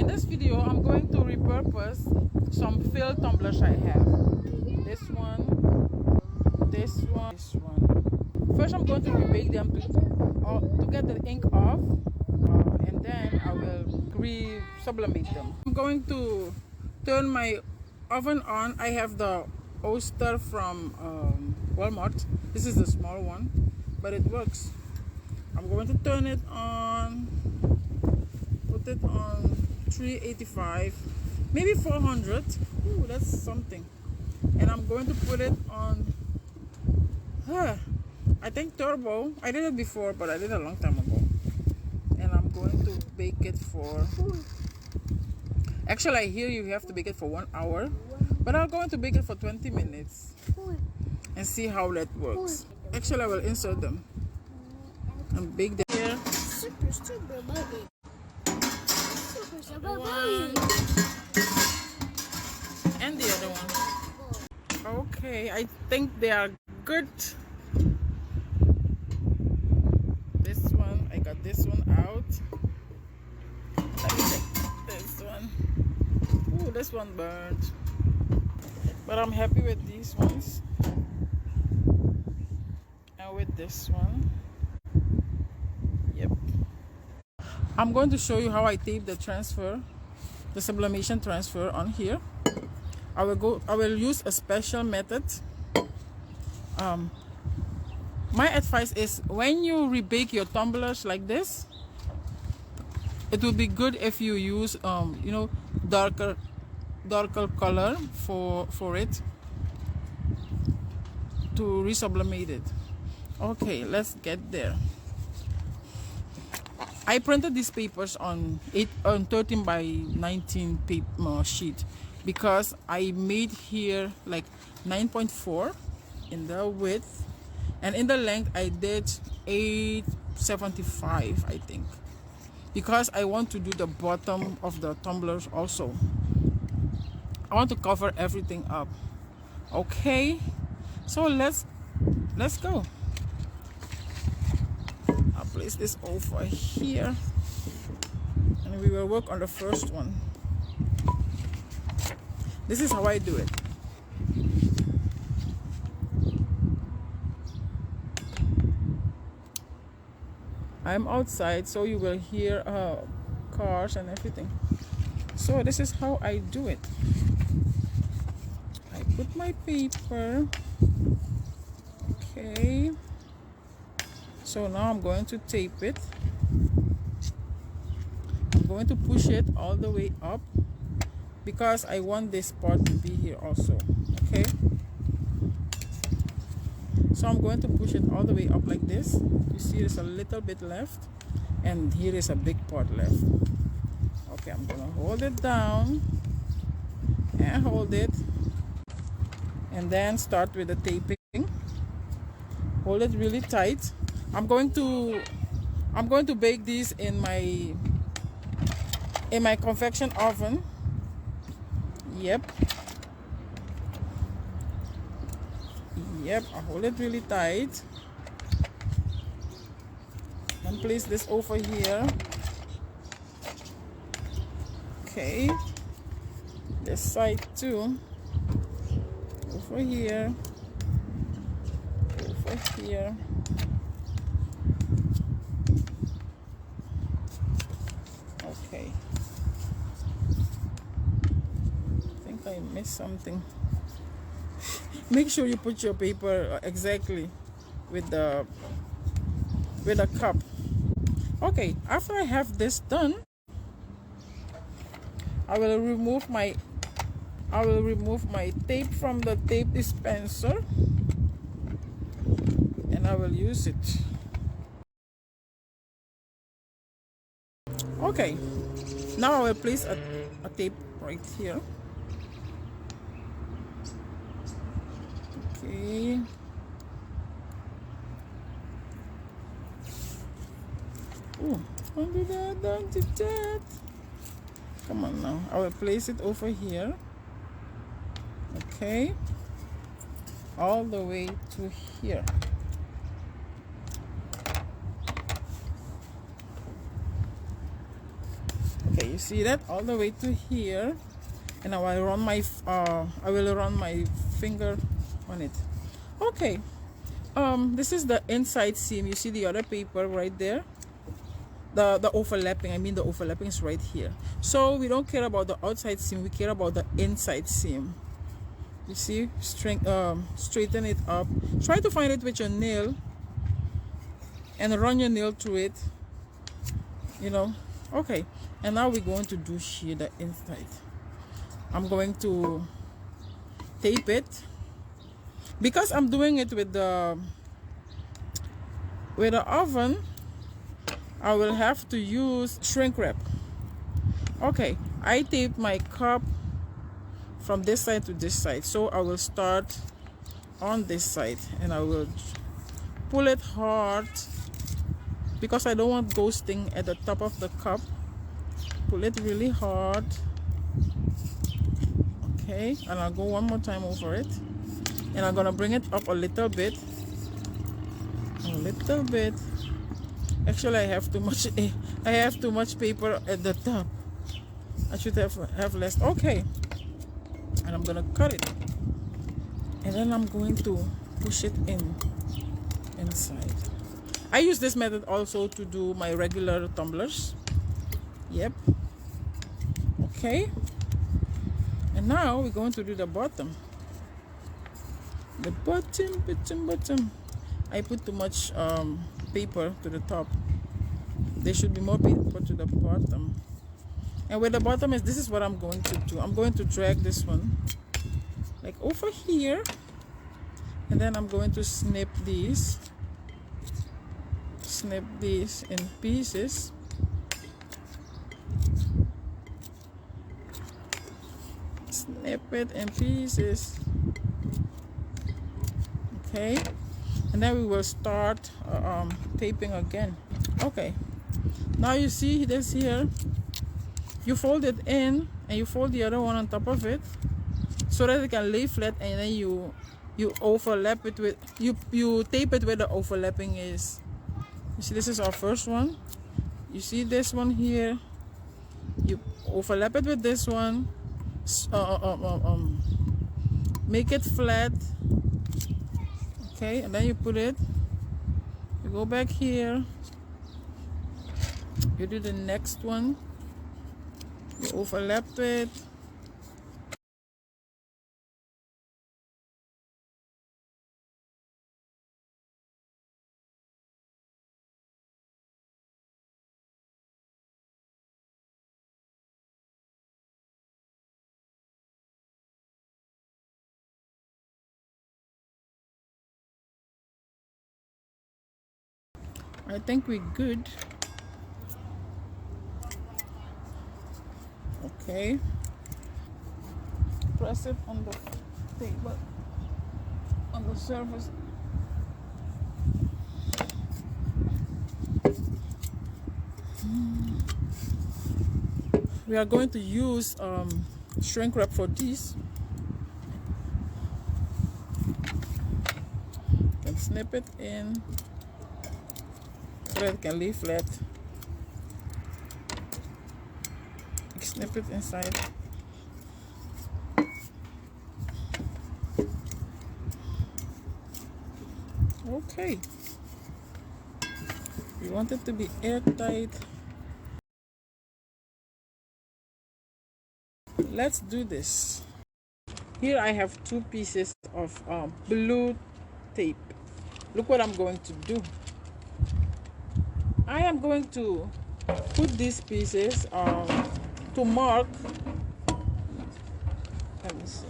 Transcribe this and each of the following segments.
In this video, I'm going to repurpose some filled tumblers I have. This one, this one, this one. First, I'm going to rebake them to get the ink off, and then I will re-sublimate them. I'm going to turn my oven on. I have the Oyster from Walmart. This is the small one, but it works. I'm going to turn it on, put it on 385, maybe 400. Ooh, that's something. And I'm going to put it on, I think turbo. I did it before, but I did it a long time ago. And I'm going to bake it for, actually I hear you have to bake it for 1 hour, but I'm going to bake it for 20 minutes and see how that works. Actually, I will insert them and bake them here. Super bubble. One and the other one. Okay, I think they are good. This one, I got this one out. Let me take this one. Ooh, this one burned. But I'm happy with these ones. And with this one. Yep. I'm going to show you how I tape the transfer, the sublimation transfer on here. I will use a special method. My advice is when you rebake your tumblers like this, it would be good if you use you know, darker color for it to resublimate it. Okay, let's get there. I printed these papers on 13 by 19 paper sheet because I made here like 9.4 in the width, and in the length I did 875, I think, because I want to do the bottom of the tumblers also. I want to cover everything up. Okay, so let's go. I'll place this over here and we will work on the first one. This is how I do it. I'm outside, so you will hear cars and everything. So this is how I do it. I put my paper. Okay. So now I'm going to tape it. I'm going to push it all the way up because I want this part to be here also. Okay. So I'm going to push it all the way up like this. You see there's a little bit left and here is a big part left. Okay, I'm gonna hold it down and hold it and then start with the taping. Hold it really tight. I'm going to bake these in my convection oven. Yep. I hold it really tight and place this over here. Okay, this side too, over here, over here. Okay, I think I missed something. Make sure you put your paper exactly with the cup. Okay, after I have this done, I will remove my tape from the tape dispenser and I will use it. Okay, now I will place a tape right here. Okay. Oh, don't do that, don't do that. Come on now. I will place it over here. Okay. All the way to here. Okay, see that all the way to here, and now I will run my finger on it. Okay, this is the inside seam. You see the other paper right there, the overlapping. I mean, the overlapping is right here. So we don't care about the outside seam, we care about the inside seam. You see, straighten it up. Try to find it with your nail and run your nail through it, you know. Okay, and now we're going to do here the inside. I'm going to tape it because I'm doing it with the oven. I will have to use shrink wrap. Okay, I taped my cup from this side to this side, so I will start on this side and I will pull it hard because I don't want ghosting at the top of the cup. Pull it really hard. Okay, and I'll go one more time over it, and I'm gonna bring it up a little bit. Actually, I have too much paper at the top. I should have less. Okay, and I'm gonna cut it, and then I'm going to push it inside. I use this method also to do my regular tumblers. Yep. Okay, and now we're going to do the bottom. The bottom. I put too much paper to the top. There should be more paper to the bottom. And where the bottom is, this is what I'm going to do. I'm going to drag this one like over here, and then I'm going to snip these in pieces. Snip it in pieces. Okay, and then we will start taping again. Okay, now you see this here, you fold it in and you fold the other one on top of it so that it can lay flat, and then you overlap it with you tape it where the overlapping is. You see, this is our first one. You see this one here, you overlap it with this one, make it flat. Okay, and then you put it, you go back here, you do the next one, you overlap it. I think we're good. Okay, press it on the table, on the surface. We are going to use shrink wrap for these. And snip it in so that it can lay flat. Snip it inside. Okay, we want it to be airtight. Let's do this. Here I have two pieces of blue tape. Look what I'm going to do. I am going to put these pieces to mark. Let me see.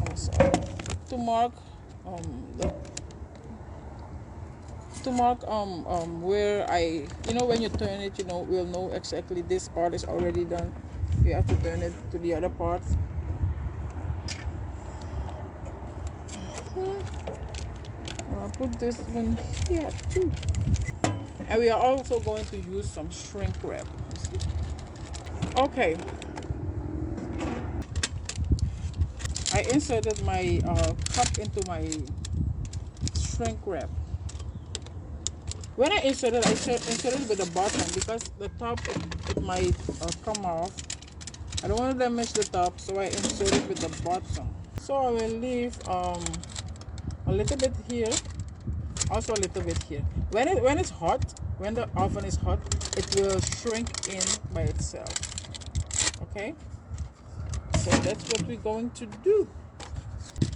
I'm sorry. To mark where when you turn it, we'll know exactly this part is already done. You have to turn it to the other part. I'll put this one here too. And we are also going to use some shrink wrap. Okay. I inserted my cup into my shrink wrap. When I inserted it with the bottom because the top it might come off. I don't want to damage the top, so I insert it with the bottom. So I will leave a little bit here, also a little bit here. When it's hot, when the oven is hot, it will shrink in by itself. Okay, so that's what we're going to do.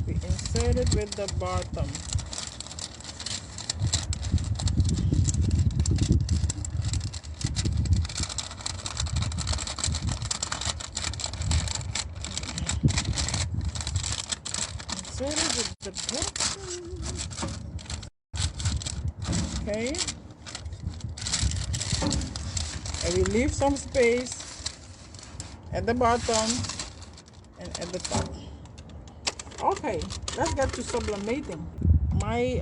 We insert it with the bottom. Insert it with the bottom. Okay. And we leave some space at the bottom and at the top. Okay, let's get to sublimating. My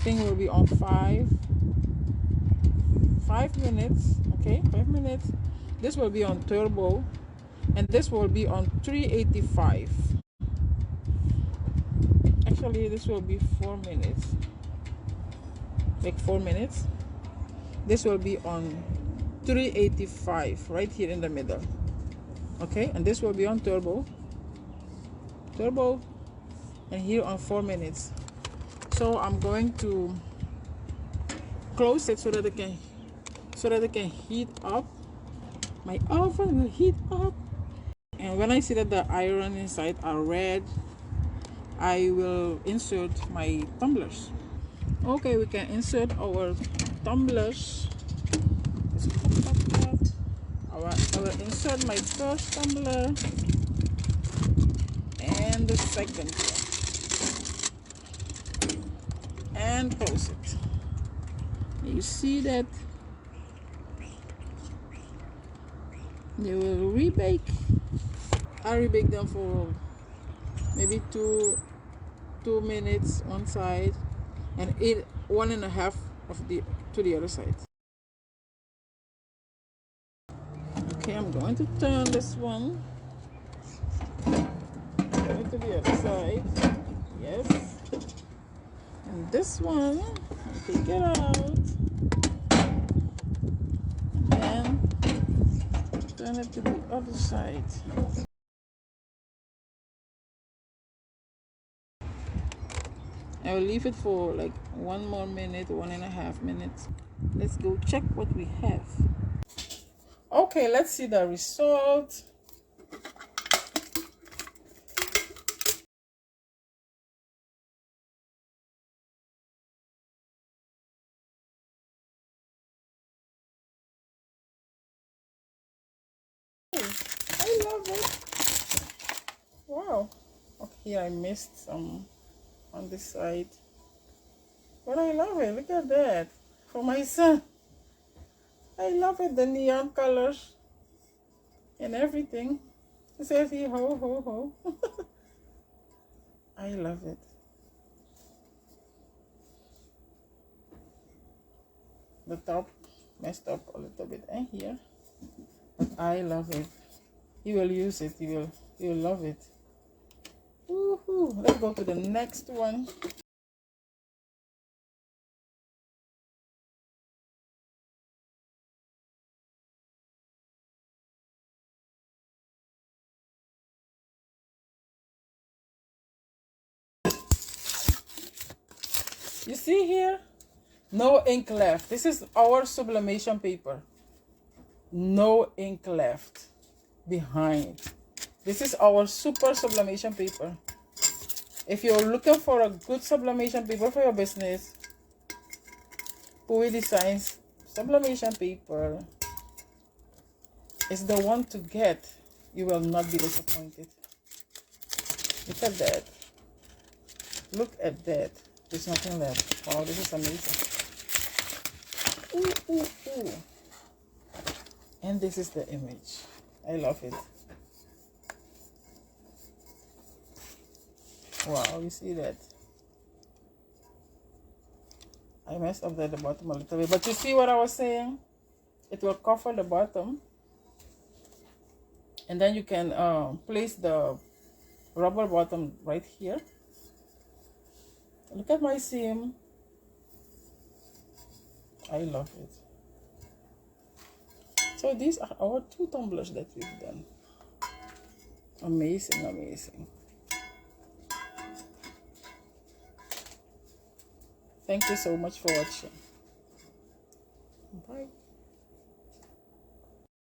thing will be on 5 minutes. Okay, 5 minutes. This will be on turbo, and this will be on 385. Actually, this will be 4 minutes. Like 4 minutes. This will be on 385, right here in the middle. Okay, and this will be on turbo, and here on 4 minutes. So I'm going to close it so that it can heat up. My oven will heat up, and when I see that the iron inside are red, I will insert my tumblers. Okay, we can insert our tumblers. I will insert my first tumbler and the second one, and close it. You see that they will rebake. I rebake them for maybe two minutes one side, and 1.5 to the other side. Okay, I'm going to turn this one. Turn it to the other side. Yes. And this one, take it out. And turn it to the other side. I will leave it for like 1 more minute, 1.5 minutes. Let's go check what we have. Okay, let's see the result. I love it. Wow. Okay, I missed some on this side, but I love it. Look at that. For my son, I love it. The neon colors and everything. It says here ho ho ho. I love it. The top messed up a little bit and here, but I love it. You will use it. You will love it. Woohoo! Let's go to the next one. You see here? No ink left. This is our sublimation paper. No ink left behind. This is our super sublimation paper. If you're looking for a good sublimation paper for your business, Pui Designs sublimation paper is the one to get. You will not be disappointed. Look at that. Look at that. There's nothing left. Wow, this is amazing. Ooh, ooh, ooh. And this is the image. I love it. Wow, you see that? I messed up at the bottom a little bit, but you see what I was saying? It will cover the bottom, and then you can place the rubber bottom right here. Look at my seam. I love it. So these are our 2 tumblers that we've done. Amazing, amazing. Thank you so much for watching. Bye.